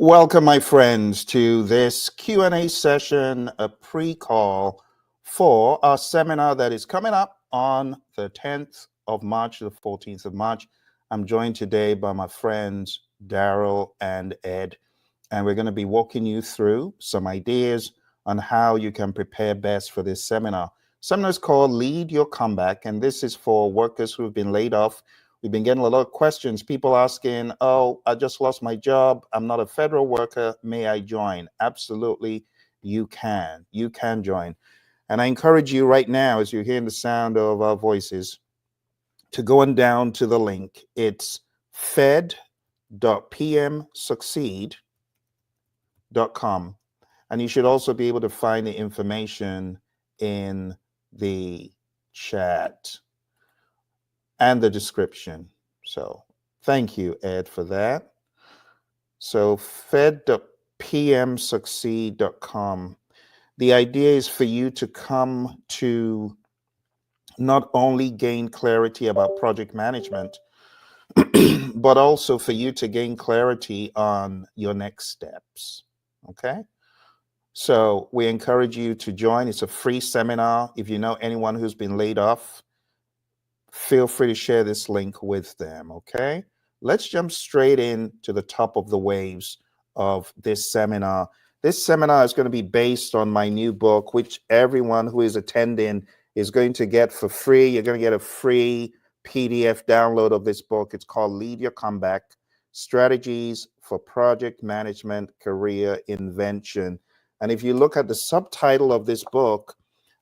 Welcome, my friends, to this Q&A session, a pre-call for our seminar that is coming up on the 10th of March to the 14th of March. I'm joined today by my friends, Daryl and Ed, and we're going to be walking you through some ideas on how you can prepare best for this seminar. Seminar is called Lead Your Comeback, and this is for workers who have been laid off. We've been getting a lot of questions, people asking, oh, I just lost my job. I'm not a federal worker. May I join? Absolutely, you can. You can join. And I encourage you right now, as you're hearing the sound of our voices, to go on down to the link. It's fed.pmsucceed.com. And you should also be able to find the information in the chat and the description. So thank you, Ed, for that. So fed.pmsucceed.com. The idea is for you to come to not only gain clarity about project management, but also for you to gain clarity on your next steps. Okay? So we encourage you to join. It's a free seminar. If you know anyone who's been laid off, feel free to share this link with them, okay? Let's jump straight in to the top of the waves of this seminar. This seminar is going to be based on my new book, which everyone who is attending is going to get for free. You're going to get a free PDF download of this book. It's called Lead Your Comeback, Strategies for Project Management Career Invention. And if you look at the subtitle of this book,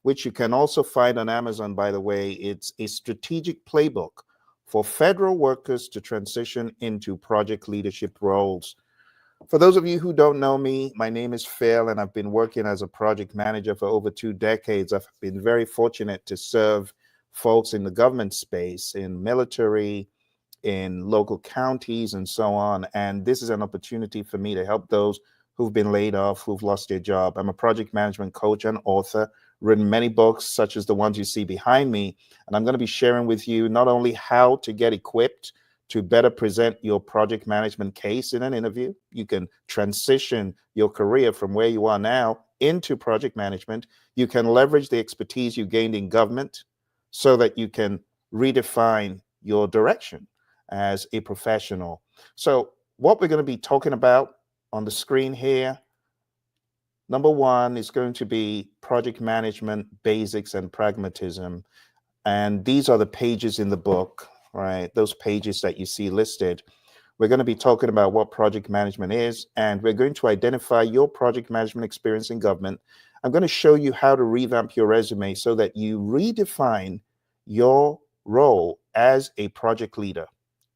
which you can also find on Amazon, by the way, it's a strategic playbook for federal workers to transition into project leadership roles. For those of you who don't know me, my name is Phil, and I've been working as a project manager for over 2 decades. I've been very fortunate to serve folks in the government space, in military, in local counties, and so on. And this is an opportunity for me to help those who've been laid off, who've lost their job. I'm a project management coach and author, written many books such as the ones you see behind me. And I'm going to be sharing with you not only how to get equipped to better present your project management case in an interview. You can transition your career from where you are now into project management. You can leverage the expertise you gained in government so that you can redefine your direction as a professional. So what we're going to be talking about on the screen here, number 1 is going to be project management basics and pragmatism. And these are the pages in the book, right? Those pages that you see listed. We're going to be talking about what project management is, and we're going to identify your project management experience in government. I'm going to show you how to revamp your resume so that you redefine your role as a project leader,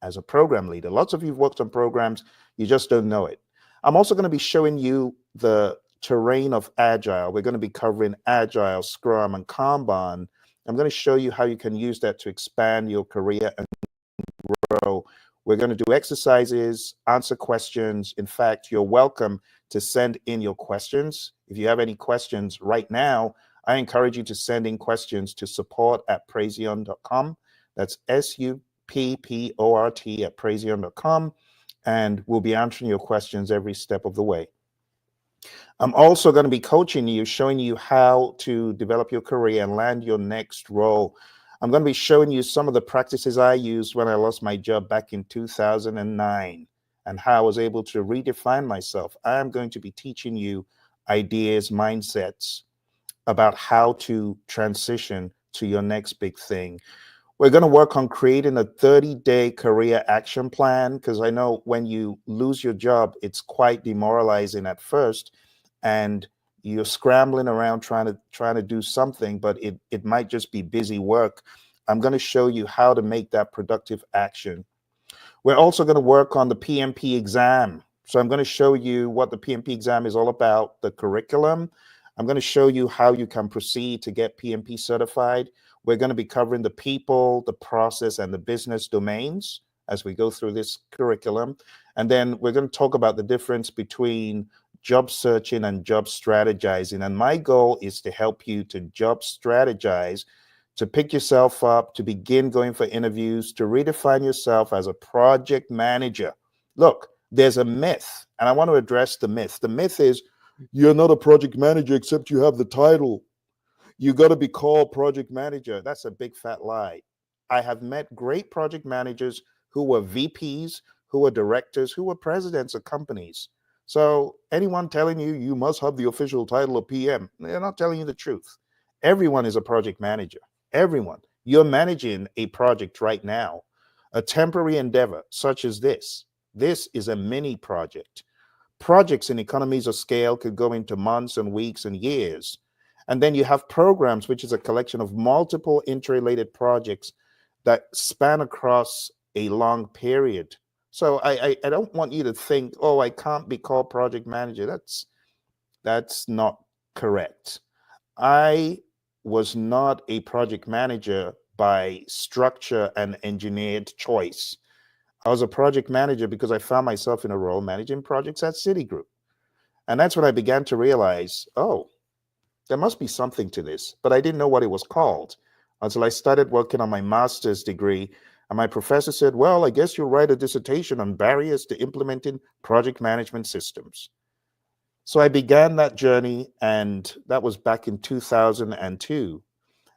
as a program leader. Lots of you have worked on programs, you just don't know it. I'm also going to be showing you the terrain of Agile. We're going to be covering Agile, Scrum, and Kanban. I'm going to show you how you can use that to expand your career and grow. We're going to do exercises, answer questions. In fact, you're welcome to send in your questions. If you have any questions right now, I encourage you to send in questions to support@praizion.com. That's SUPPORT@praizion.com. And we'll be answering your questions every step of the way. I'm also going to be coaching you, showing you how to develop your career and land your next role. I'm going to be showing you some of the practices I used when I lost my job back in 2009 and how I was able to redefine myself. I am going to be teaching you ideas, mindsets about how to transition to your next big thing. We're going to work on creating a 30-day career action plan, because I know when you lose your job, it's quite demoralizing at first, and you're scrambling around trying to do something, but it might just be busy work. I'm going to show you how to make that productive action. We're also going to work on the PMP exam. So I'm going to show you what the PMP exam is all about, the curriculum. I'm going to show you how you can proceed to get PMP certified. We're going to be covering the people, the process, and the business domains as we go through this curriculum. And then we're going to talk about the difference between job searching and job strategizing. And my goal is to help you to job strategize, to pick yourself up, to begin going for interviews, to redefine yourself as a project manager. Look, There's a myth, and I want to address the myth. The myth is you're not a project manager except you have the title. You got to be called project manager. That's a big fat lie. I have met great project managers who were VPs, who were directors, who were presidents of companies. So anyone telling you you must have the official title of PM, they're not telling you the truth. Everyone is a project manager. Everyone. You're managing a project right now, a temporary endeavor such as this. This is a mini project. Projects in economies of scale could go into months and weeks and years. And then you have programs, which is a collection of multiple interrelated projects that span across a long period. So I don't want you to think, oh, I can't be called project manager. That's not correct. I was not a project manager by structure and engineered choice. I was a project manager because I found myself in a role managing projects at Citigroup. And that's when I began to realize, oh, there must be something to this, but I didn't know what it was called until I started working on my master's degree. And my professor said, well, I guess you'll write a dissertation on barriers to implementing project management systems. So I began that journey, and that was back in 2002.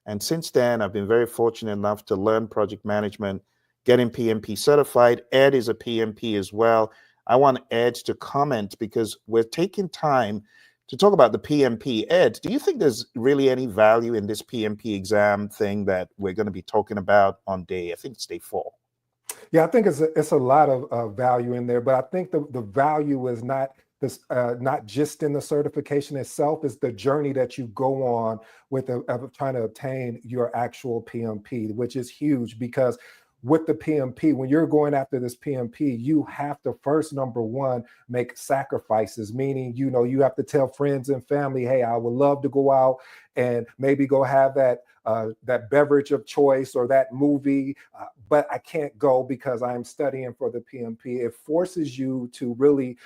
And since then, I've been very fortunate enough to learn project management, getting PMP certified. Ed is a PMP as well. I want Ed to comment because we're taking time to talk about the PMP. Ed, do you think there's really any value in this PMP exam thing that we're going to be talking about on I think it's day 4? Yeah, I think it's a lot of value in there, but I think the value is not this, not just in the certification itself, is the journey that you go on with trying to obtain your actual PMP, which is huge because with the PMP, when you're going after this PMP, you have to first, number one, make sacrifices, meaning, you have to tell friends and family, hey, I would love to go out and maybe go have that beverage of choice or that movie, but I can't go because I'm studying for the PMP. It forces you to really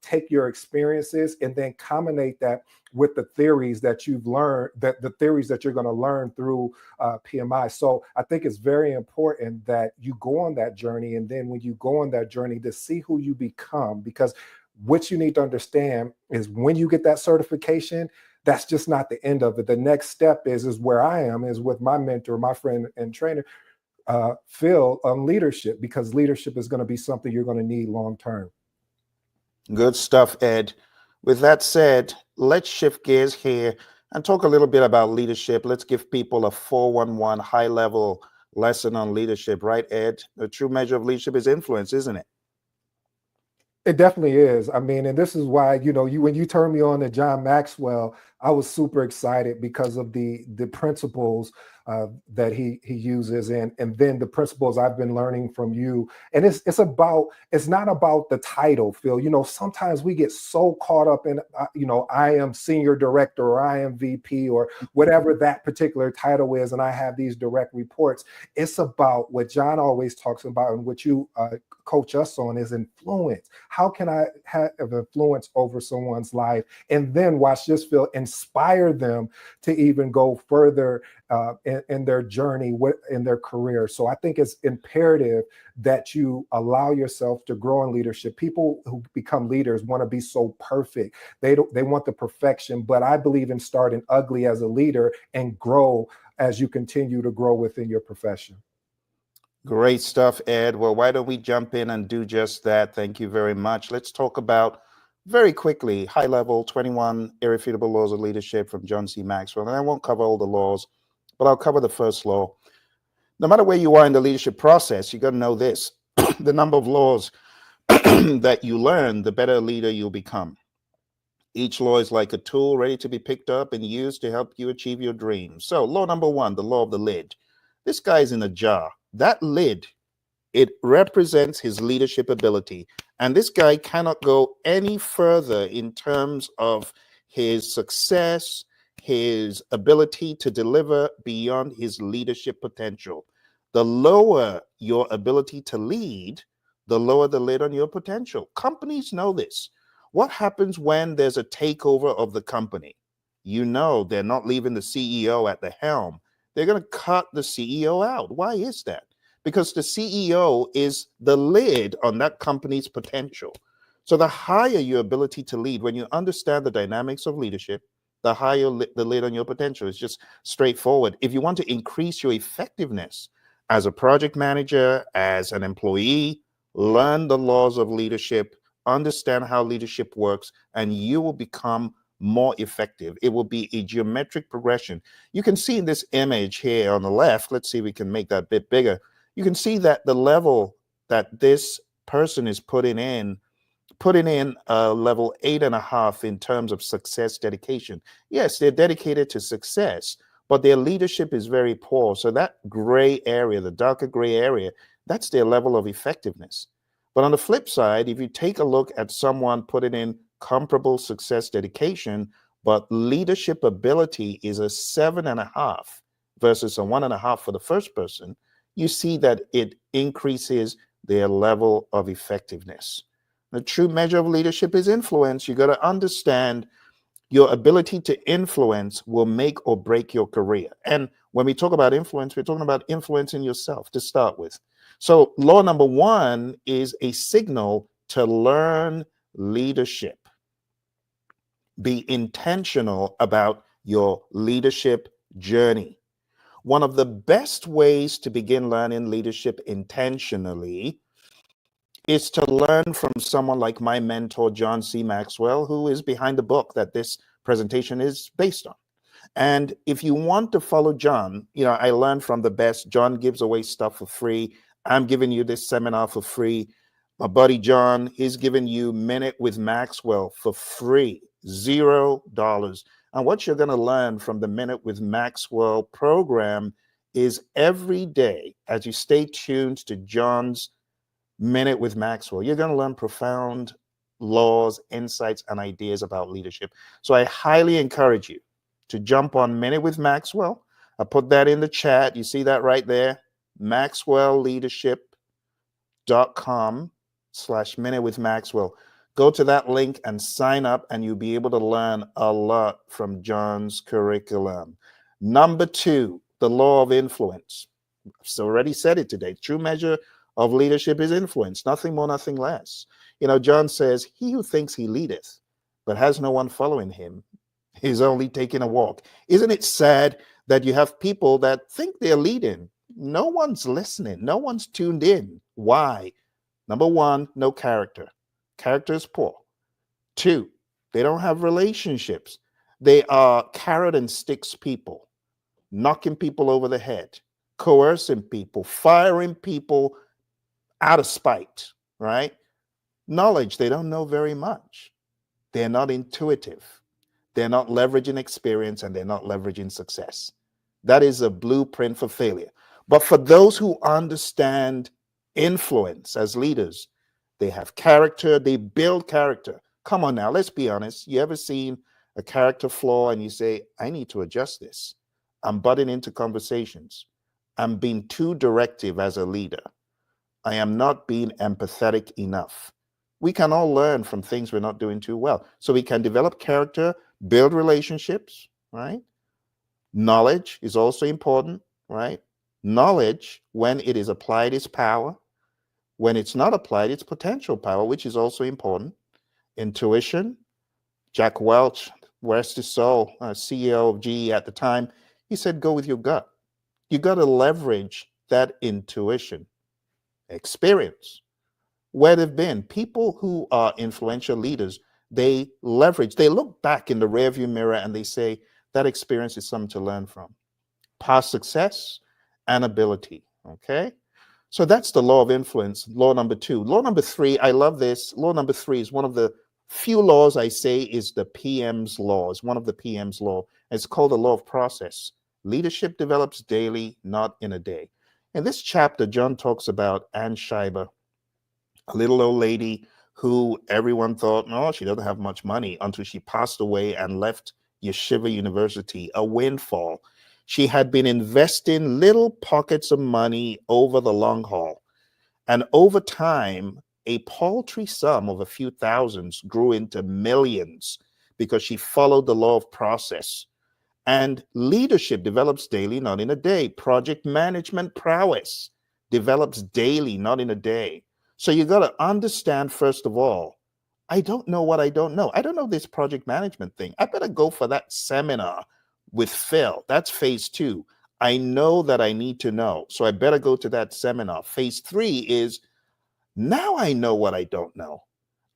take your experiences and then combine that with the theories that you've learned, that the theories that you're going to learn through PMI. So I think it's very important that you go on that journey. And then when you go on that journey, to see who you become, because what you need to understand is when you get that certification, that's just not the end of it. The next step is where I am, is with my mentor, my friend and trainer, Phil, on leadership, because leadership is going to be something you're going to need long term. Good stuff, Ed. With that said, let's shift gears here and talk a little bit about leadership. Let's give people a 411 high-level lesson on leadership, right, Ed? The true measure of leadership is influence, isn't it? It definitely is. I mean, and this is why, when you turned me on to John Maxwell, I was super excited because of the principles that he uses, and then the principles I've been learning from you. And it's not about the title, Phil. Sometimes we get so caught up in, I am senior director or I am VP or whatever that particular title is, and I have these direct reports. It's about what John always talks about, and what you coach us on, is influence. How can I have influence over someone's life? And then watch this, Phil, inspire them to even go further in their journey, in their career. So I think it's imperative that you allow yourself to grow in leadership. People who become leaders want to be so perfect. They want the perfection, but I believe in starting ugly as a leader and grow as you continue to grow within your profession. Great stuff, Ed. Well, why don't we jump in and do just that? Thank you very much. Let's talk about, very quickly, high level, 21 irrefutable laws of leadership from John C. Maxwell. And I won't cover all the laws, but I'll cover the first law. No matter where you are in the leadership process, you got to know this. The number of laws that you learn, the better leader you'll become. Each law is like a tool ready to be picked up and used to help you achieve your dreams. So law number 1, the law of the lid. This guy's in a jar. That lid, it represents his leadership ability. And this guy cannot go any further in terms of his success, his ability to deliver beyond his leadership potential. The lower your ability to lead, the lower the lid on your potential. Companies know this. What happens when there's a takeover of the company? They're not leaving the CEO at the helm. They're going to cut the CEO out. Why is that? because the CEO is the lid on that company's potential. So the higher your ability to lead, when you understand the dynamics of leadership, the higher the lid on your potential. Is just straightforward. If you want to increase your effectiveness as a project manager, as an employee, learn the laws of leadership, understand how leadership works, and you will become more effective. It will be a geometric progression. You can see in this image here on the left, let's see if we can make that a bit bigger. You can see that the level that this person is putting in level 8.5 in terms of success dedication. Yes, they're dedicated to success, but their leadership is very poor. So that gray area, the darker gray area, that's their level of effectiveness. But on the flip side, if you take a look at someone putting in comparable success dedication, but leadership ability is a 7.5 versus a 1.5 for the first person, you see that it increases their level of effectiveness. The true measure of leadership is influence. You got to understand your ability to influence will make or break your career. And when we talk about influence, we're talking about influencing yourself to start with. So law number 1 is a signal to learn leadership. Be intentional about your leadership journey. One of the best ways to begin learning leadership intentionally is to learn from someone like my mentor, John C. Maxwell, who is behind the book that this presentation is based on. And if you want to follow John, I learned from the best. John gives away stuff for free. I'm giving you this seminar for free. My buddy John, he's giving you Minute with Maxwell for free, $0. And what you're going to learn from the Minute with Maxwell program is every day, as you stay tuned to John's Minute with Maxwell, you're going to learn profound laws, insights, and ideas about leadership. So I highly encourage you to jump on Minute with Maxwell. I put that in the chat. You see that right there? maxwellleadership.com/Minute with Maxwell. Go to that link and sign up, and you'll be able to learn a lot from John's curriculum. Number 2, the law of influence. I've already said it today. True measure of leadership is influence, nothing more, nothing less. John says, he who thinks he leadeth, but has no one following him, is only taking a walk. Isn't it sad that you have people that think they're leading? No one's listening. No one's tuned in. Why? Number 1, no character. Character is poor. 2, they don't have relationships. They are carrot and sticks people, knocking people over the head, coercing people, firing people out of spite, right? Knowledge, they don't know very much. They're not intuitive. They're not leveraging experience, and they're not leveraging success. That is a blueprint for failure. But for those who understand influence as leaders, they have character, they build character. Come on now, let's be honest. You ever seen a character flaw and you say, I need to adjust this? I'm butting into conversations. I'm being too directive as a leader. I am not being empathetic enough. We can all learn from things we're not doing too well. So we can develop character, build relationships, right? Knowledge is also important, right? Knowledge, when it is applied, is power. When it's not applied, it's potential power, which is also important. Intuition. Jack Welch, rest his soul, CEO of GE at the time, he said, go with your gut. You got to leverage that intuition. Experience. Where they've been, people who are influential leaders, they look back in the rearview mirror and they say, that experience is something to learn from. Past success and ability, okay? So that's the law of influence, law number 2. Law number 3, I love this. Law number 3 is one of the few laws I say is the PM's law. It's one of the PM's law. It's called the law of process. Leadership develops daily, not in a day. In this chapter, John talks about Ann Schreiber, a little old lady who everyone thought, no, she doesn't have much money, until she passed away and left Yeshiva University, a windfall. She had been investing little pockets of money over the long haul. And over time, a paltry sum of a few thousands grew into millions because she followed the law of process. And leadership develops daily, not in a day. Project management prowess develops daily, not in a day. So you got to understand, first of all, I don't know what I don't know. I don't know this project management thing. I better go for that seminar with Phil. That's phase 2. I know that I need to know. So I better go to that seminar. Phase 3 is, now I know what I don't know.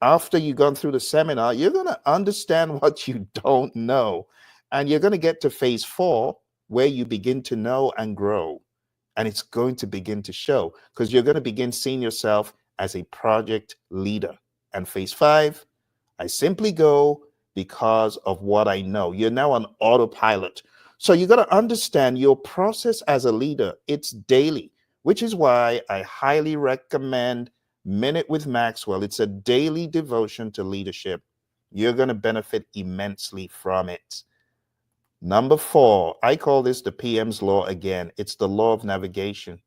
After you've gone through the seminar, you're going to understand what you don't know. And you're going to get to phase 4, where you begin to know and grow. And it's going to begin to show, because you're going to begin seeing yourself as a project leader. And phase 5, I simply go because of what I know. You're now on autopilot. So you got to understand your process as a leader. It's daily, which is why I highly recommend Minute with Maxwell. It's a daily devotion to leadership. You're going to benefit immensely from it. Number 4, I call this the PM's law again. It's the law of navigation.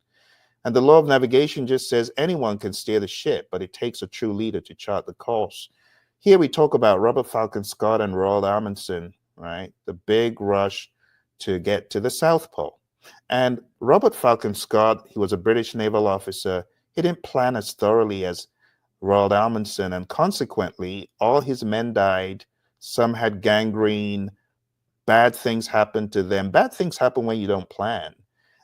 And the law of navigation just says anyone can steer the ship, but it takes a true leader to chart the course. Here we talk about Robert Falcon Scott and Roald Amundsen, right? The big rush to get to the South Pole. And Robert Falcon Scott, he was a British naval officer. He didn't plan as thoroughly as Roald Amundsen, and consequently, all his men died. Some had gangrene. Bad things happened to them. Bad things happen when you don't plan.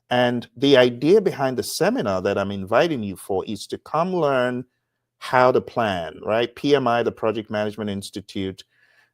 And the idea behind the seminar that I'm inviting you for is to come learn how to plan, right? PMI, the Project Management Institute,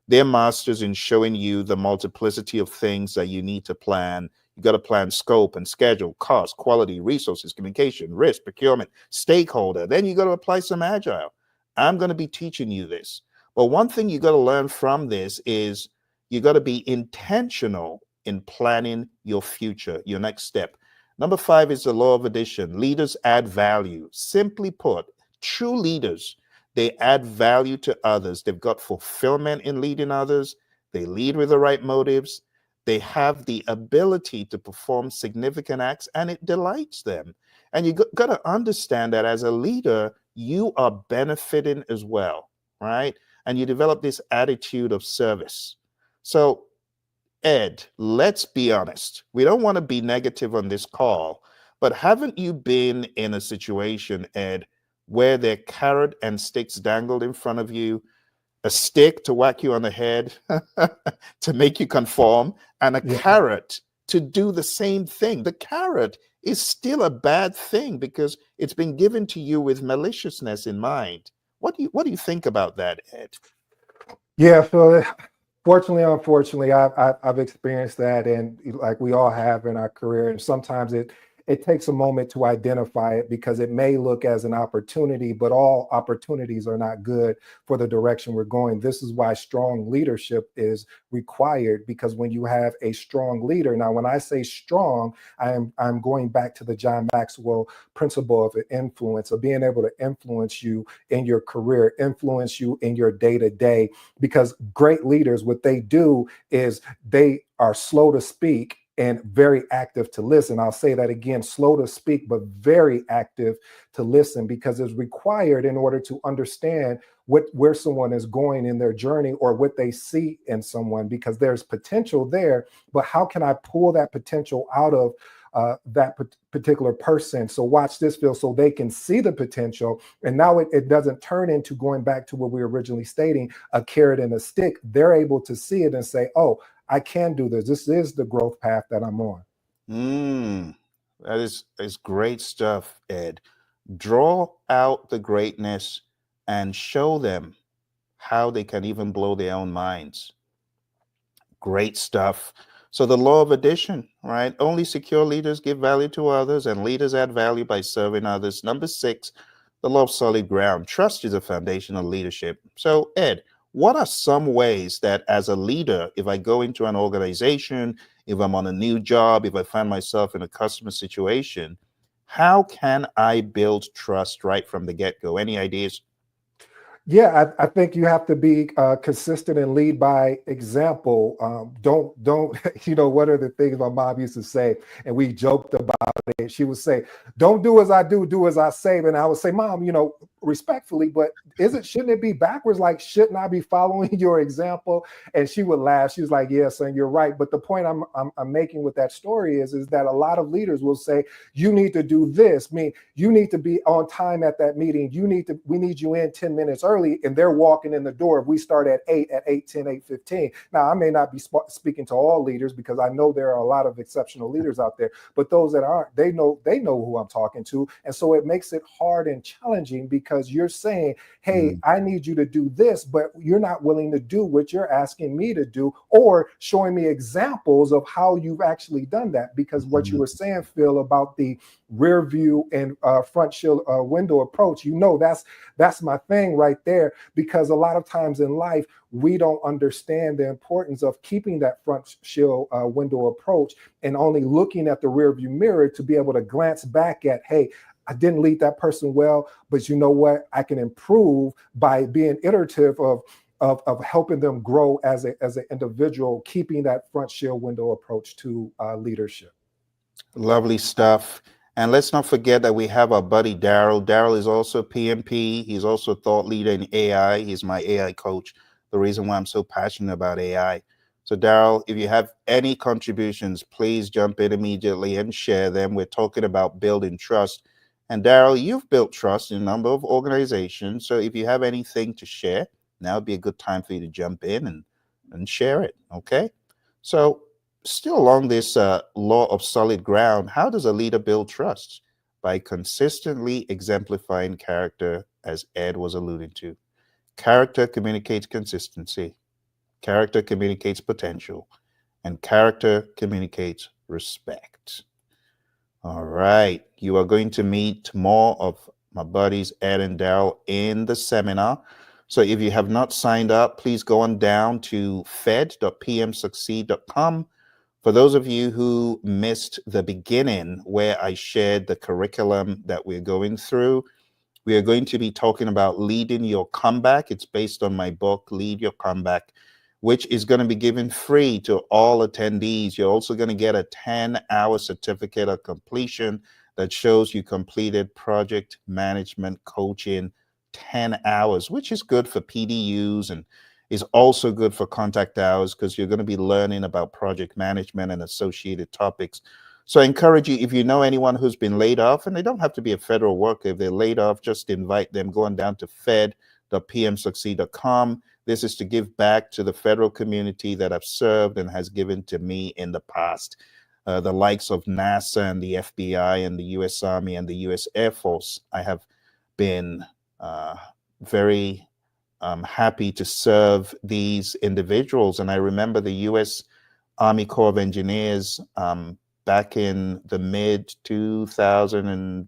they're masters in showing you the multiplicity of things that you need to plan. You got to plan scope and schedule, cost, quality, resources, communication, risk, procurement, stakeholder. Then you got to apply some agile. I'm going to be teaching you this. But one thing you got to learn from this is you got to be intentional in planning your future, your next step. Number 5 is the law of addition. Leaders add value. Simply put, true leaders, they add value to others. They've got fulfillment in leading others. They lead with the right motives. They have the ability to perform significant acts, and it delights them. And you got to understand that as a leader, you are benefiting as well, right? And you develop this attitude of service. So Ed, let's be honest. We don't want to be negative on this call, but haven't you been in a situation, Ed, where there are carrot and sticks dangled in front of you, a stick to whack you on the head to make you conform, and a carrot to do the same thing? The carrot is still a bad thing because it's been given to you with maliciousness in mind. What do you think about that, Ed? Yeah, Phil. Fortunately, unfortunately, I've experienced that, and like we all have in our career. And sometimes it takes a moment to identify it because it may look as an opportunity, but all opportunities are not good for the direction we're going. This is why strong leadership is required, because when you have a strong leader, now when I say strong, I'm going back to the John Maxwell principle of influence, of being able to influence you in your career, influence you in your day-to-day, because great leaders, what they do is they are slow to speak and very active to listen. I'll say that again, slow to speak, but very active to listen, because it's required in order to understand where someone is going in their journey or what they see in someone, because there's potential there, but how can I pull that potential out of that particular person? So watch this, Phil, so they can see the potential. And now it doesn't turn into, going back to what we were originally stating, a carrot and a stick. They're able to see it and say, oh, I can do this. This is the growth path that I'm on. That is great stuff, Ed. Draw out the greatness and show them how they can even blow their own minds. Great stuff. So the law of addition, right? Only secure leaders give value to others, and leaders add value by serving others. Number 6, the law of solid ground. Trust is a foundation of leadership. So Ed, what are some ways that as a leader, if I go into an organization, if I'm on a new job, if I find myself in a customer situation, how can I build trust right from the get-go? Any ideas? Yeah, I think you have to be consistent and lead by example. Don't, one of the things my mom used to say, and we joked about it. She would say, don't do as I do as I say. And I would say, Mom, respectfully, but shouldn't it be backwards? Like, shouldn't I be following your example? And she would laugh. She was like, yeah, son, you're right. But the point I'm making with that story is that a lot of leaders will say, you need to do this. I mean, you need to be on time at that meeting. We need you in 10 minutes early. And they're walking in the door. If we start at 8, at 8:10, 8:15. Now, I may not be speaking to all leaders, because I know there are a lot of exceptional leaders out there, but those that aren't, they know who I'm talking to. And so it makes it hard and challenging, because you're saying, hey, I need you to do this, but you're not willing to do what you're asking me to do, or showing me examples of how you've actually done that. Because what you were saying, Phil, about the rear view and front shield window approach, that's my thing right there. Because a lot of times in life, we don't understand the importance of keeping that front shield window approach, and only looking at the rear view mirror to be able to glance back at, hey, I didn't lead that person well, but you know what? I can improve by being iterative of helping them grow as an individual, keeping that front shield window approach to leadership. Lovely stuff. And let's not forget that we have our buddy Daryl. Daryl is also PMP. He's also a thought leader in AI. He's my AI coach. The reason why I'm so passionate about AI. So, Daryl, if you have any contributions, please jump in immediately and share them. We're talking about building trust. And Daryl, you've built trust in a number of organizations. So if you have anything to share, now would be a good time for you to jump in and share it. Okay. So still along this law of solid ground, how does a leader build trust? By consistently exemplifying character, as Ed was alluding to. Character communicates consistency, character communicates potential, and character communicates respect. All right, you are going to meet more of my buddies Ed and Daryl in the seminar. So if you have not signed up, please go on down to fed.pmsucceed.com. For those of you who missed the beginning where I shared the curriculum that we're going through, we are going to be talking about leading your comeback. It's based on my book, Lead Your Comeback, which is going to be given free to all attendees. You're also going to get a 10-hour certificate of completion that shows you completed project management coaching 10 hours, which is good for PDUs and is also good for contact hours, because you're going to be learning about project management and associated topics. So I encourage you, if you know anyone who's been laid off, and they don't have to be a federal worker, if they're laid off, just invite them, going down to fed.pmsucceed.com. This is to give back to the federal community that I've served and has given to me in the past. The likes of NASA and the FBI and the U.S. Army and the U.S. Air Force. I have been very happy to serve these individuals. And I remember the U.S. Army Corps of Engineers back in the mid 2000 and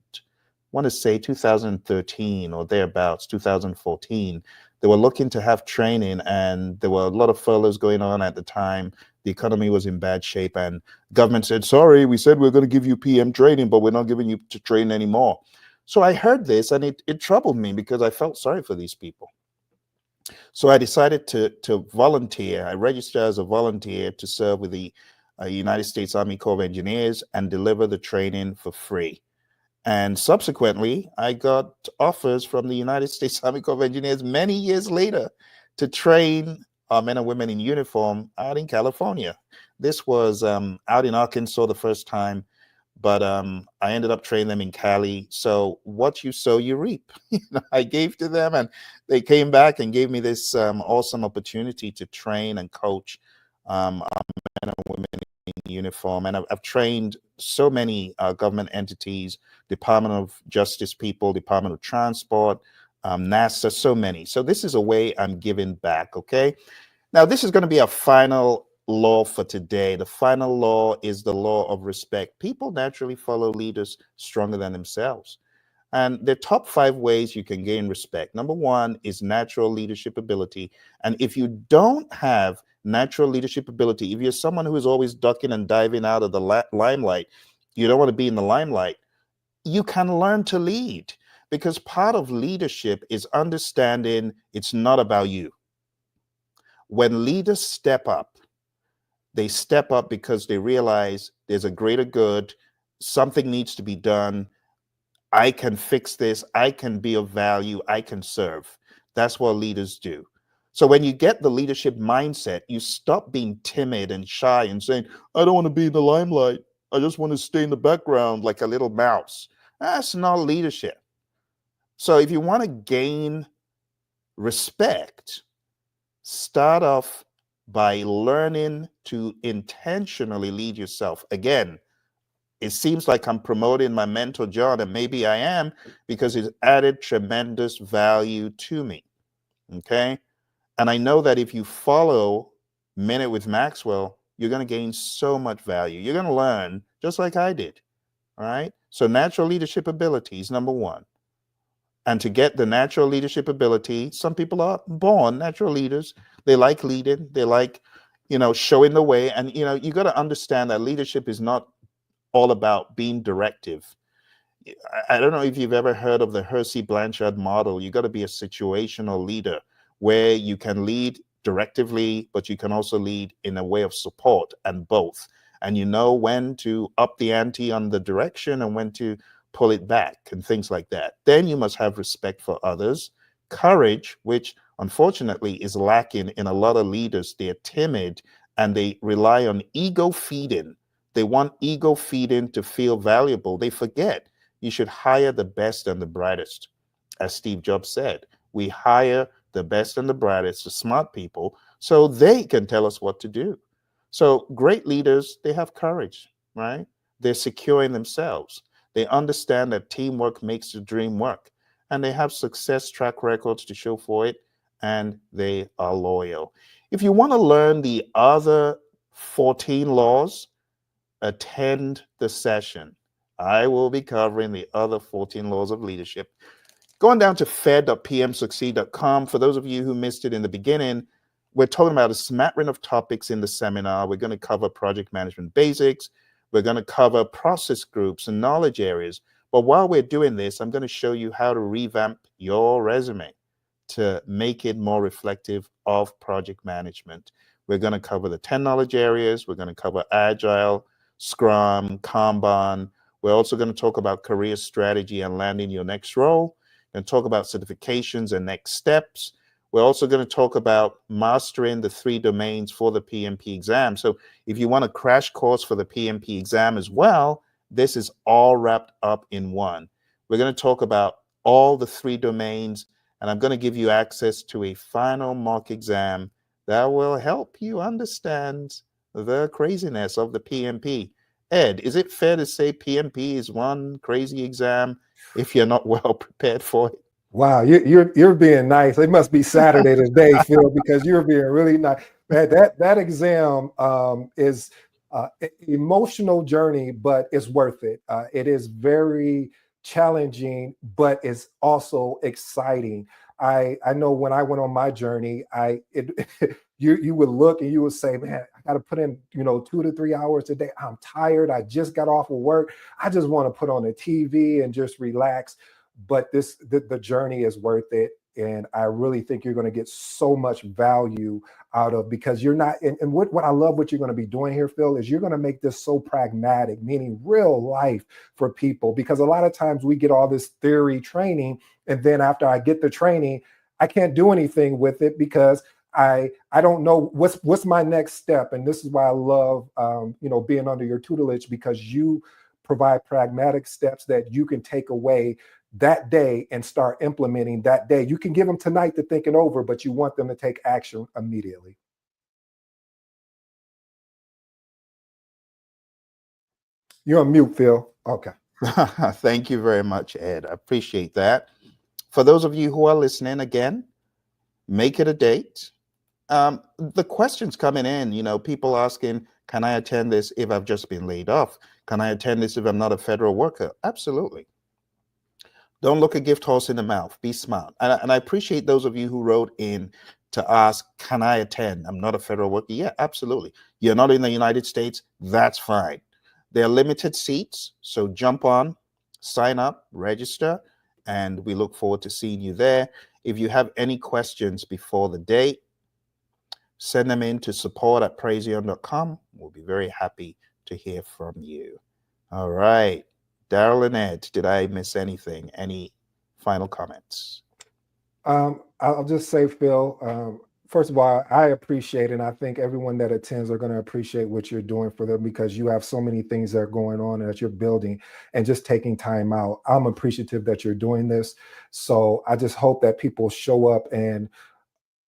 want to say 2013 or thereabouts, 2014. They were looking to have training, and there were a lot of furloughs going on at the time. The economy was in bad shape, and government said, sorry, we said we're going to give you PM training, but we're not giving you to train anymore. So I heard this, and it troubled me, because I felt sorry for these people. So I decided to volunteer. I registered as a volunteer to serve with the United States Army Corps of Engineers and deliver the training for free. And subsequently, I got offers from the United States Army Corps of Engineers many years later to train our men and women in uniform out in California. This was out in Arkansas the first time, but I ended up training them in Cali. So what you sow, you reap. I gave to them, and they came back and gave me this awesome opportunity to train and coach our men and women in uniform. And I've trained so many government entities, Department of Justice people, Department of Transport, NASA, so many. So this is a way I'm giving back, okay? Now, this is going to be our final law for today. The final law is the law of respect. People naturally follow leaders stronger than themselves. And the top 5 ways you can gain respect. Number 1 is natural leadership ability. And if you don't have natural leadership ability, if you're someone who is always ducking and diving out of the limelight, you don't want to be in the limelight, you can learn to lead, because part of leadership is understanding it's not about you. When leaders step up, they step up because they realize there's a greater good, something needs to be done. I can fix this, I can be of value, I can serve. That's what leaders do. So when you get the leadership mindset, you stop being timid and shy and saying, I don't want to be in the limelight. I just want to stay in the background like a little mouse. That's not leadership. So if you want to gain respect, start off by learning to intentionally lead yourself. Again, it seems like I'm promoting my mentor, John, and maybe I am because it's added tremendous value to me. Okay. And I know that if you follow Minute with Maxwell, you're going to gain so much value. You're going to learn just like I did. All right. So, natural leadership abilities, number one. And to get the natural leadership ability, some people are born natural leaders. They like leading, they like, showing the way. And, you got to understand that leadership is not all about being directive. I don't know if you've ever heard of the Hersey Blanchard model. You got to be a situational leader where you can lead directively, but you can also lead in a way of support and both. And you know when to up the ante on the direction and when to pull it back and things like that. Then you must have respect for others, courage, which unfortunately is lacking in a lot of leaders. They're timid and they rely on ego feeding. They want ego feeding to feel valuable. They forget you should hire the best and the brightest. As Steve Jobs said, we hire the best and the brightest, the smart people, so they can tell us what to do. So great leaders, they have courage, right? They're secure in themselves. They understand that teamwork makes the dream work, and they have success track records to show for it, and they are loyal. If you want to learn the other 14 laws, attend the session. I will be covering the other 14 laws of leadership. Going down to fed.pmsucceed.com. For those of you who missed it in the beginning, we're talking about a smattering of topics in the seminar. We're going to cover project management basics. We're going to cover process groups and knowledge areas. But while we're doing this, I'm going to show you how to revamp your resume to make it more reflective of project management. We're going to cover the 10 knowledge areas. We're going to cover Agile, Scrum, Kanban. We're also going to talk about career strategy and landing your next role, and talk about certifications and next steps. We're also going to talk about mastering the 3 domains for the PMP exam. So if you want a crash course for the PMP exam as well, this is all wrapped up in one. We're going to talk about all the 3 domains, and I'm going to give you access to a final mock exam that will help you understand the craziness of the PMP. Ed, is it fair to say PMP is one crazy exam if you're not well prepared for it? Wow, you're being nice. It must be Saturday today, Phil, because you're being really nice. Man, that exam is emotional journey, but it's worth it. It is very challenging, but it's also exciting. I know when I went on my journey, you would look and you would say, man, I got to put in 2 to 3 hours a day. I'm tired. I just got off of work. I just want to put on the TV and just relax. But the journey is worth it, and I really think you're going to get so much value out of, because you're not, and what I love what you're going to be doing here, Phil, is you're going to make this so pragmatic, meaning real life for people, because a lot of times we get all this theory training, and then after I get the training, I can't do anything with it because I don't know what's my next step. And this is why I love being under your tutelage, because you provide pragmatic steps that you can take away that day and start implementing that day. You can give them tonight to think it over, but you want them to take action immediately. You're on mute, Phil. Okay. Thank you very much, Ed. I appreciate that. For those of you who are listening, again, make it a date. The questions coming in, people asking, can I attend this if I've just been laid off? Can I attend this if I'm not a federal worker? Absolutely. Don't look a gift horse in the mouth. Be smart. And I appreciate those of you who wrote in to ask, can I attend? I'm not a federal worker. Yeah, absolutely. You're not in the United States. That's fine. There are limited seats. So jump on, sign up, register, and we look forward to seeing you there. If you have any questions before the date, send them in to support@praizion.com. We'll be very happy to hear from you. All right. Daryl and Ed, did I miss anything? Any final comments? I'll just say, Phil, first of all, I appreciate, and I think everyone that attends are going to appreciate what you're doing for them, because you have so many things that are going on that you're building and just taking time out. I'm appreciative that you're doing this. So I just hope that people show up and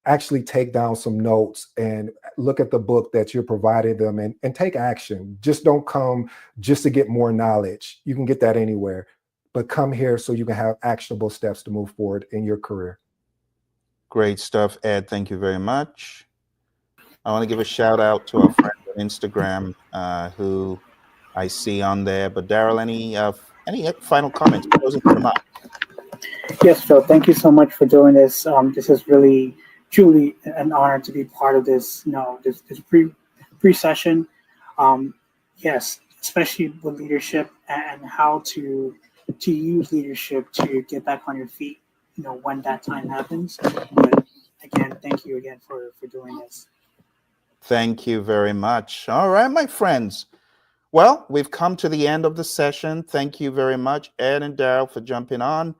actually take down some notes and look at the book that you're providing them, and take action. Just don't come just to get more knowledge. You can get that anywhere, but come here so you can have actionable steps to move forward in your career. Great stuff, Ed. Thank you very much. I want to give a shout out to our friends on Instagram who I see on there. But Daryl, any final comments? Closing remarks? Yes, Phil, thank you so much for doing this. This is really, truly an honor to be part of this, this pre-session. Yes, especially with leadership and how to use leadership to get back on your feet, when that time happens. But again, thank you again for doing this. Thank you very much. All right, my friends. Well, we've come to the end of the session. Thank you very much, Ed and Daryl, for jumping on.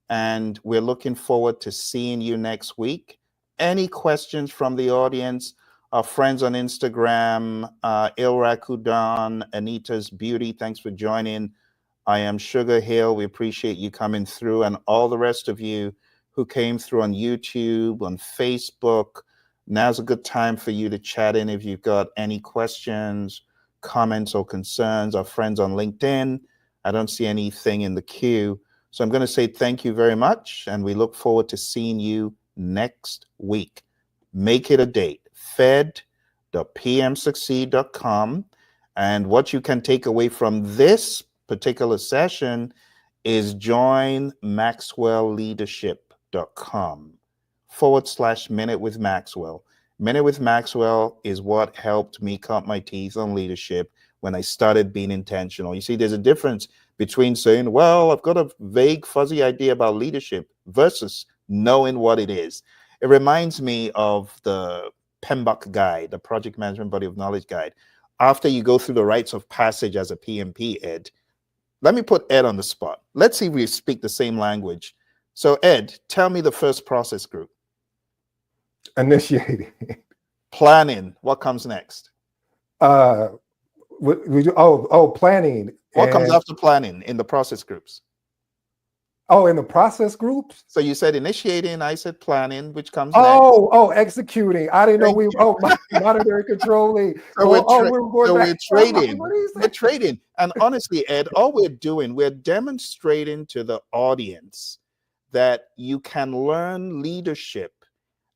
And we're looking forward to seeing you next week. Any questions from the audience? Our friends on Instagram, Ilrakudan, Anita's Beauty, thanks for joining. I am Sugar Hill. We appreciate you coming through, and all the rest of you who came through on YouTube, on Facebook. Now's a good time for you to chat in if you've got any questions, comments, or concerns. Our friends on LinkedIn, I don't see anything in the queue. So I'm going to say thank you very much, and we look forward to seeing you next week. Make it a date, fed.pmsucceed.com. And what you can take away from this particular session is join maxwellleadership.com/Minute with Maxwell. Minute with Maxwell is what helped me cut my teeth on leadership when I started being intentional. You see, there's a difference between saying, well, I've got a vague, fuzzy idea about leadership versus knowing what it is. It reminds me of the PMBOK guide, the Project Management Body of Knowledge guide. After you go through the rites of passage as a PMP, Ed, let me put Ed on the spot. Let's see if we speak the same language. So Ed, tell me the first process group. Initiating. Planning. What comes next? Planning. What comes after planning in the process groups? Oh, in the process groups? So you said initiating, I said planning, which comes next. Executing. I didn't know monitoring, controlling. We're trading. We're trading. And honestly, Ed, all we're doing, we're demonstrating to the audience that you can learn leadership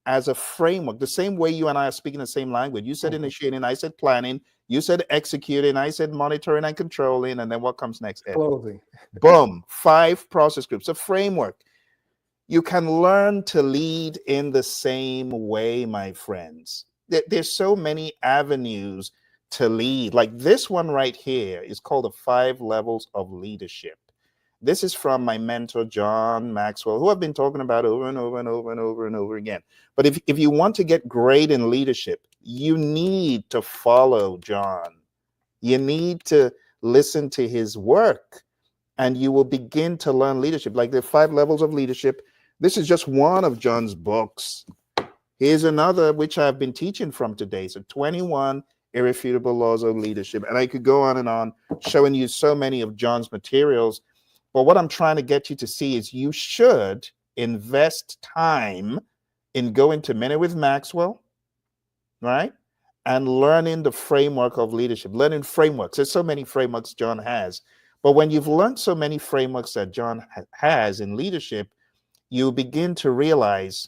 as a framework, the same way you and I are speaking the same language. You said initiating, I said planning, you said executing, I said monitoring and controlling, and then what comes next, Ed? Closing. Boom, 5 process groups, a framework. You can learn to lead in the same way, my friends. There's so many avenues to lead. Like this one right here is called the 5 levels of leadership. This is from my mentor, John Maxwell, who I've been talking about over and over and over and over and over again. But if you want to get great in leadership, you need to follow John. You need to listen to his work, and you will begin to learn leadership. Like the 5 levels of leadership. This is just one of John's books. Here's another, which I've been teaching from today. So 21 irrefutable laws of leadership. And I could go on, showing you so many of John's materials. But what I'm trying to get you to see is you should invest time in going to Minute with Maxwell, right? And learning the framework of leadership, learning frameworks. There's so many frameworks John has. But when you've learned so many frameworks that John has in leadership, you begin to realize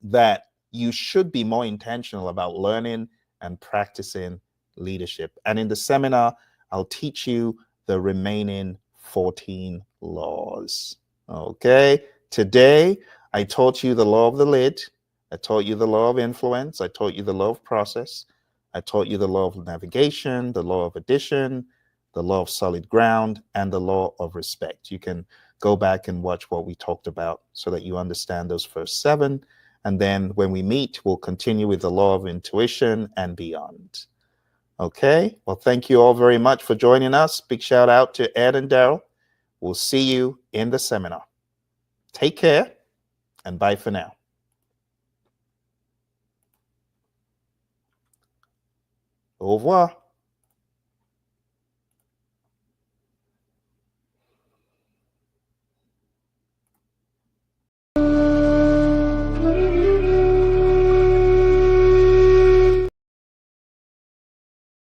that you should be more intentional about learning and practicing leadership. And in the seminar, I'll teach you the remaining 14 laws. Okay. Today, I taught you the law of the lid. I taught you the law of influence. I taught you the law of process. I taught you the law of navigation, the law of addition, the law of solid ground, and the law of respect. You can go back and watch what we talked about so that you understand those first 7. And then when we meet, we'll continue with the law of intuition and beyond. Okay. Well, thank you all very much for joining us. Big shout out to Ed and Daryl. We'll see you in the seminar. Take care and bye for now. Au revoir.